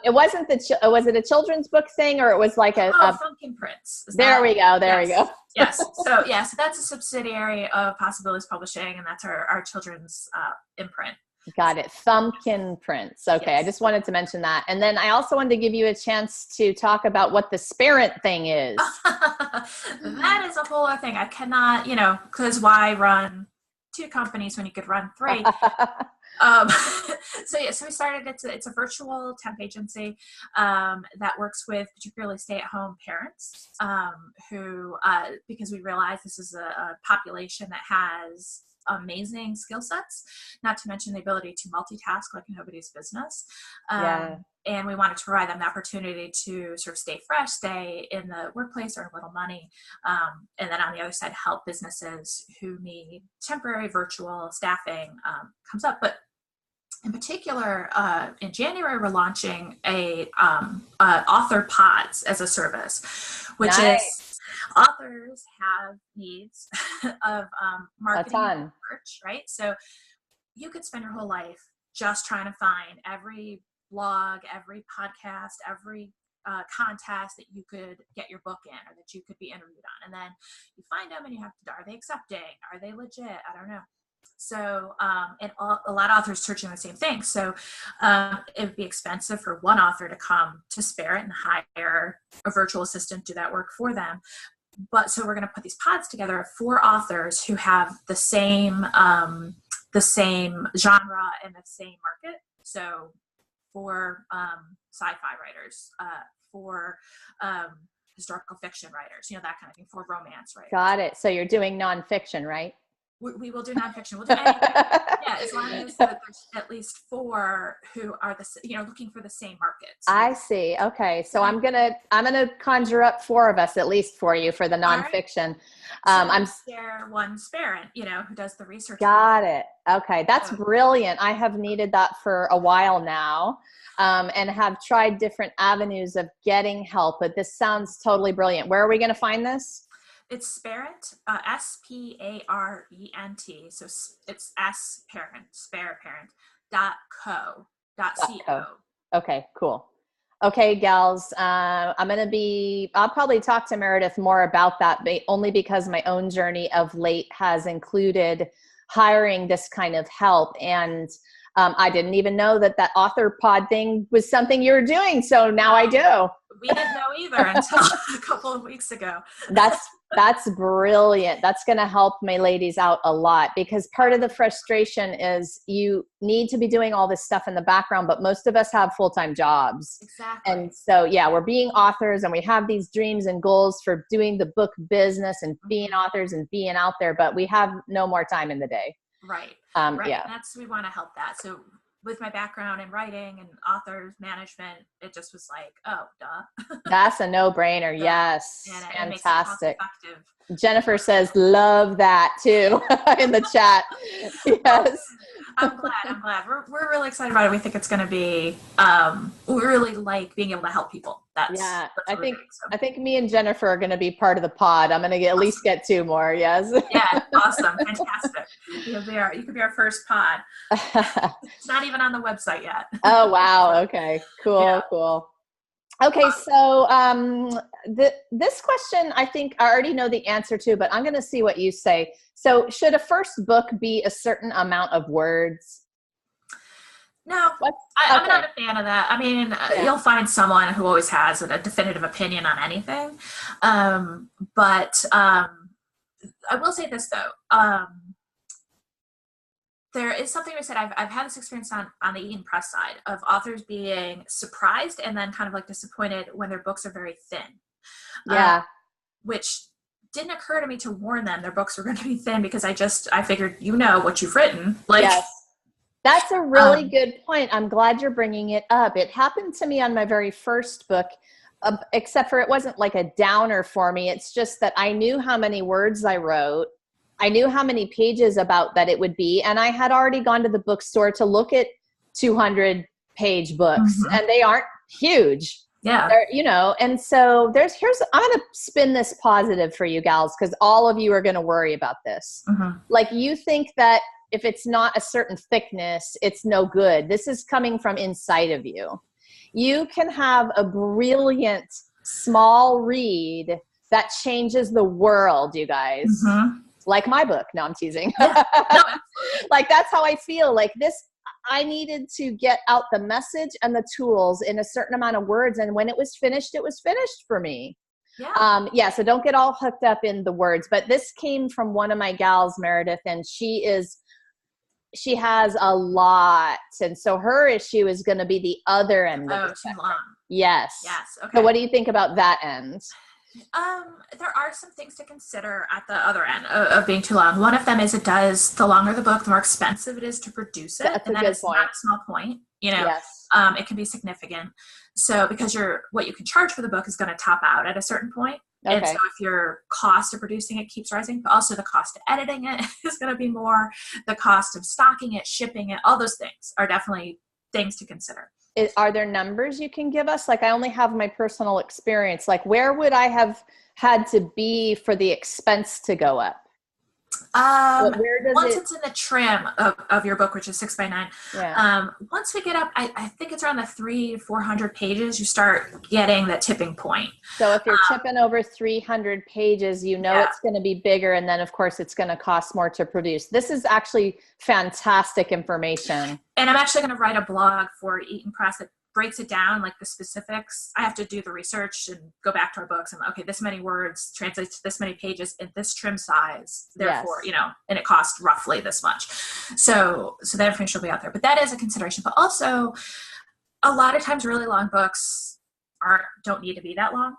It wasn't was it a children's book thing, or it was like a Thumbkin Prints? There we go. Yes. So that's a subsidiary of Possibilities Publishing, and that's our children's imprint. Got it. Thumbkin Prints. Okay. Yes. I just wanted to mention that. And then I also wanted to give you a chance to talk about what the Sparent thing is. That is a whole other thing. I cannot, because why run 2 companies when you could run 3? So we started, it's a virtual temp agency that works with particularly stay-at-home parents who, because we realize this is a population that has amazing skill sets, not to mention the ability to multitask like nobody's business. And we wanted to provide them the opportunity to sort of stay fresh, stay in the workplace, earn a little money. And then on the other side, help businesses who need temporary virtual staffing comes up. But in particular, in January, we're launching a author pods as a service, which is authors have needs of marketing and merch, right? So you could spend your whole life just trying to find every blog, every podcast, every contest that you could get your book in or that you could be interviewed on. And then you find them and you have to, are they accepting? Are they legit? I don't know. So, and a lot of authors searching the same thing. So it would be expensive for one author to come to Spare It and hire a virtual assistant, do that work for them. But so we're going to put these pods together of 4 authors who have the same genre and the same market. So 4 sci-fi writers, 4 historical fiction writers, you know, that kind of thing, 4 romance writers. Got it. So you're doing nonfiction, right? We will do nonfiction. We'll do anything. Yeah, as long as there's at least 4 who are looking for the same markets. I see. Okay, so I'm gonna conjure up 4 of us at least for you for the nonfiction. I'm one Sparent, who does the research. Got it. Okay, that's brilliant. I have needed that for a while now, and have tried different avenues of getting help. But this sounds totally brilliant. Where are we going to find this? It's Sparent, Sparent. So it's spareparent.co. Okay, cool. Okay, gals, I'll probably talk to Meredith more about that, but only because my own journey of late has included hiring this kind of help. And I didn't even know that author pod thing was something you were doing. So now I do. We didn't know either until a couple of weeks ago. That's brilliant. That's going to help my ladies out a lot, because part of the frustration is you need to be doing all this stuff in the background, but most of us have full-time jobs. Exactly. And so, yeah, we're being authors and we have these dreams and goals for doing the book business and being authors and being out there, but we have no more time in the day. Right. Right. Yeah. We want to help that. So with my background in writing and authors management, it just was like, oh, duh. That's a no-brainer. Yes. And fantastic. It Jennifer says, love that too in the chat. Yes. I'm glad. We're really excited about it. We think it's going to be, we really like being able to help people. I think me and Jennifer are going to be part of the pod. I'm going to at least get 2 more. Yes. Yeah. Awesome. Fantastic. You could be our first pod. It's not even on the website yet. Oh, wow. Okay. Cool. Yeah. Cool. Okay. So, this question, I think I already know the answer to, but I'm going to see what you say. So should a first book be a certain amount of words? No, I'm not a fan of that. I mean, You'll find someone who always has a definitive opinion on anything. But I will say this, though. There is something we said, I've had this experience on the Eaton Press side of authors being surprised and then kind of like disappointed when their books are very thin. Yeah. Which didn't occur to me to warn them their books were going to be thin, because I figured, what you've written. Yes. That's a really good point. I'm glad you're bringing it up. It happened to me on my very first book, except for it wasn't like a downer for me. It's just that I knew how many words I wrote. I knew how many pages about that it would be. And I had already gone to the bookstore to look at 200-page books, and they aren't huge. Yeah. And so I'm going to spin this positive for you gals, because all of you are going to worry about this. Like, you think that if it's not a certain thickness, it's no good. This is coming from inside of you. You can have a brilliant small read that changes the world, you guys. Like my book. No, I'm teasing. Like, that's how I feel. Like this, I needed to get out the message and the tools in a certain amount of words. And when it was finished for me. Yeah. So don't get all hooked up in the words, but this came from one of my gals, Meredith, and she has a lot. And so her issue is going to be the other end of the spectrum. Too long. Yes. Okay. So what do you think about that end? There are some things to consider at the other end of being too long. One of them is the longer the book, the more expensive it is to produce it. That's a good point. Not a small point, Yes. It can be significant. So because what you can charge for the book is going to top out at a certain point. Okay. And so if your cost of producing it keeps rising, but also the cost of editing it is going to be more, the cost of stocking it, shipping it, all those things are definitely things to consider. Are there numbers you can give us? Like, I only have my personal experience. Like, where would I have had to be for the expense to go up? Where does Once it? it's in the trim of your book, which is 6 by 9, Yeah. once we get up, I think it's around the 400 pages, you start getting the tipping point. So if you're tipping over 300 pages, you know Yeah. it's going to be bigger, and then of course it's going to cost more to produce. This is actually fantastic information. And I'm actually going to write a blog for Eaton Press that breaks it down, like the specifics. I have to do the research and go back to our books and, okay, this many words translates to this many pages in this trim size. Therefore, Yes. And it costs roughly this much. So that information will be out there. But that is a consideration. But also, a lot of times really long books don't need to be that long.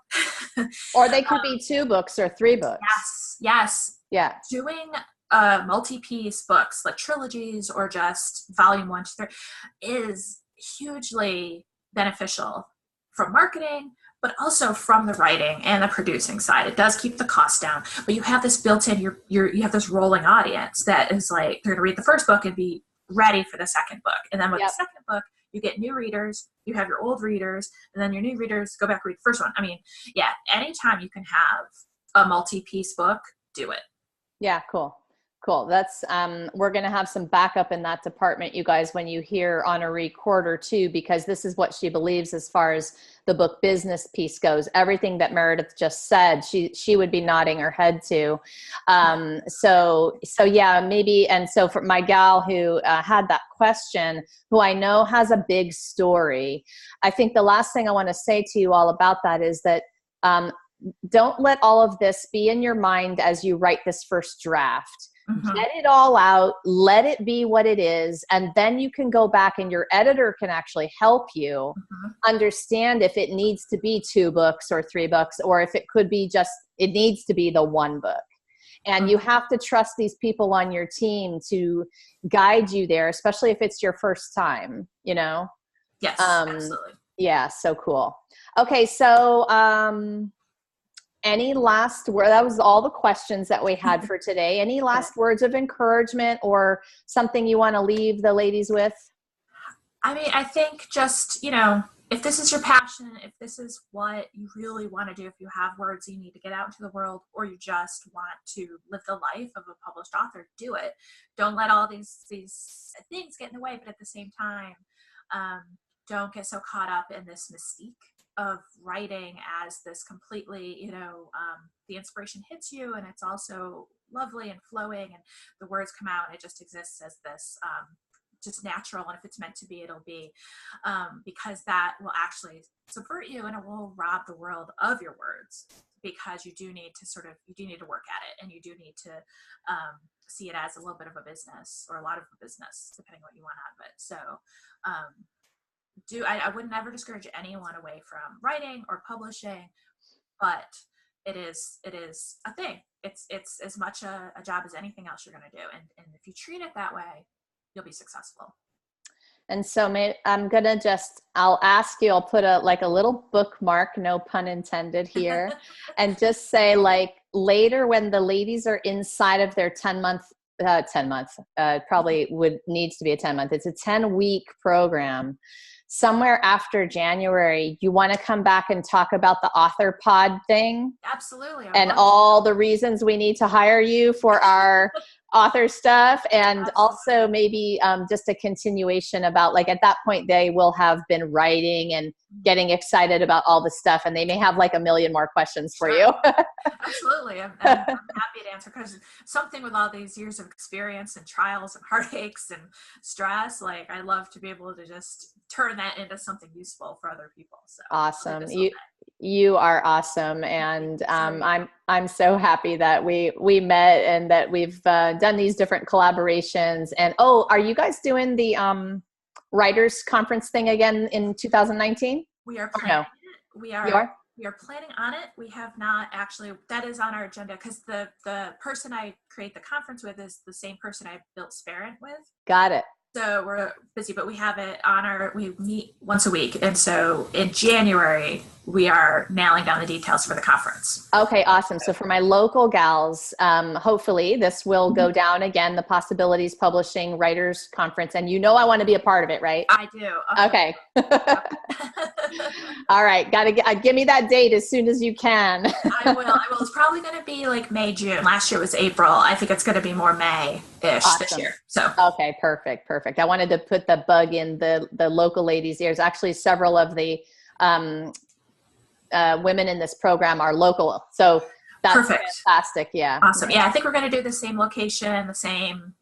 Or they could be 2 books or 3 books. Yes. Yeah. Doing multi-piece books like trilogies or just volume 1 to 3 is hugely beneficial from marketing, but also from the writing and the producing side. It does keep the cost down, but you have this built-in, you have this rolling audience that is like, they're going to read the first book and be ready for the second book. And then with the second book, you get new readers, you have your old readers, and then your new readers go back and read the first one. I mean, yeah, anytime you can have a multi-piece book, do it. Yeah, cool. That's we're going to have some backup in that department, you guys, when you hear on a recorder too, because this is what she believes as far as the book business piece goes. Everything that Meredith just said, she would be nodding her head to. So yeah, maybe. And so for my gal who had that question, who I know has a big story, I think the last thing I want to say to you all about that is that don't let all of this be in your mind as you write this first draft. Mm-hmm. Get it all out, let it be what it is, and then you can go back and your editor can actually help you understand if it needs to be 2 books or 3 books, or if it could be just, it needs to be the 1 book. And you have to trust these people on your team to guide you there, especially if it's your first time, Yes, absolutely. Yeah, so cool. Okay, so any last word? That was all the questions that we had for today. Any last words of encouragement or something you want to leave the ladies with? I mean, I think just, if this is your passion, if this is what you really want to do, if you have words you need to get out into the world, or you just want to live the life of a published author, do it. Don't let all these things get in the way, but at the same time, don't get so caught up in this mystique of writing as this completely, the inspiration hits you and it's also lovely and flowing and the words come out and it just exists as this just natural, and if it's meant to be, it'll be, because that will actually subvert you and it will rob the world of your words, because you do need to work at it, and you do need to see it as a little bit of a business, or a lot of a business, depending what you want out of it. So I would never discourage anyone away from writing or publishing, but it is a thing. It's as much a job as anything else you're going to do, and if you treat it that way, you'll be successful. And so I'm going to I'll ask you, I'll put a little bookmark, no pun intended here, and just say later when the ladies are inside of their 10 month, probably needs to be a 10-month. It's a 10-week program. Somewhere after January, you want to come back and talk about the author pod thing? Absolutely. And all the reasons we need to hire you for our author stuff, and also maybe just a continuation about at that point they will have been writing and getting excited about all the stuff, and they may have a million more questions for you. Absolutely. I'm happy to answer, because something with all these years of experience and trials and heartaches and stress, I love to be able to just turn that into something useful for other people. So awesome. You are awesome, and I'm so happy that we met and that we've done these different collaborations. And are you guys doing the writers conference thing again in 2019? We are planning it. We are planning on it. We have not actually. That is on our agenda, because the person I create the conference with is the same person I built Sparent with. Got it. So we're busy, but we have it on we meet once a week. And so in January, we are nailing down the details for the conference. Okay, awesome. So for my local gals, hopefully this will go down again, the Possibilities Publishing Writers Conference. And I want to be a part of it, right? I do. Okay. All right. Give me that date as soon as you can. I will. It's probably going to be like May, June. Last year was April. I think it's going to be more May-ish this year. So. Okay, perfect. I wanted to put the bug in the local ladies' ears. Actually, several of the women in this program are local. So that's perfect. Fantastic. Yeah. Awesome. Yeah, I think we're going to do the same location, the same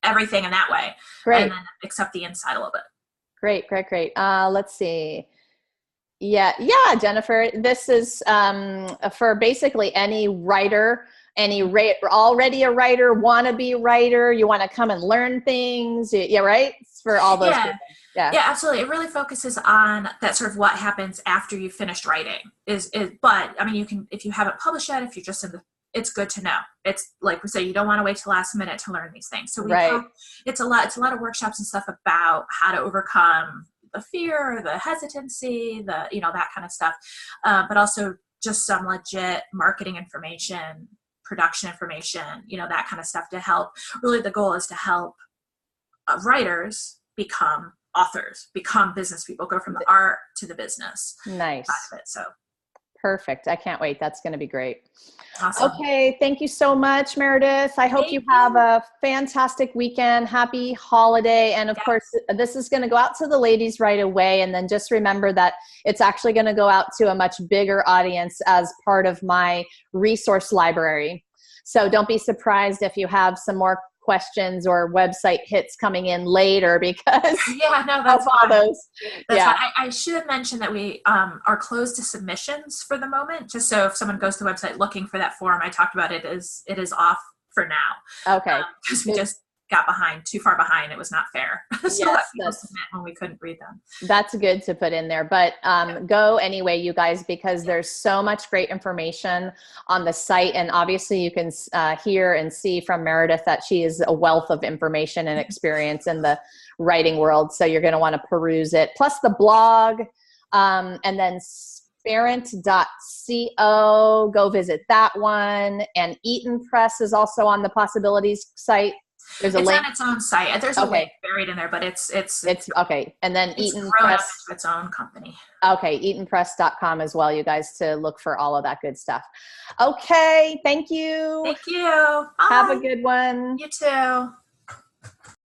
everything in that way. Great. And then except the inside a little bit. Great. Let's see. Yeah, Jennifer, this is for basically any writer, already a writer, wannabe writer, you want to come and learn things. Yeah, right? It's for all those people. Yeah, absolutely. It really focuses on that sort of what happens after you've finished writing. But I mean, you can, if you haven't published yet, if you're just it's good to know. It's like we say, you don't want to wait till last minute to learn these things. So it's a lot of workshops and stuff about how to overcome the fear, the hesitancy, that kind of stuff. But also just some legit marketing information, production information, that kind of stuff to help. Really, the goal is to help writers become authors, become business people, go from the art to the business. Nice. Side of it, so. Perfect. I can't wait. That's going to be great. Awesome. Okay. Thank you so much, Meredith. I hope you have a fantastic weekend. Happy holiday. And of course, this is going to go out to the ladies right away. And then just remember that it's actually going to go out to a much bigger audience as part of my resource library. So don't be surprised if you have some more questions or website hits coming in later because that's all those. That's fine. I should mention that we are closed to submissions for the moment, just so if someone goes to the website looking for that form I talked about, it is off for now. Okay. Because we just got too far behind. It was not fair. So yes, people submit when we couldn't read them. That's good to put in there, but go anyway, you guys, because there's so much great information on the site. And obviously you can hear and see from Meredith that she is a wealth of information and experience in the writing world. So you're going to want to peruse it. Plus the blog, and then Parent.co, go visit that one. And Eaton Press is also on the Possibilities site. It's on its own site. There's a link buried in there, but it's okay. And then Eaton Press, its own company. Okay, EatonPress.com as well, you guys, to look for all of that good stuff. Okay, thank you. Thank you. Bye. Have a good one. You too.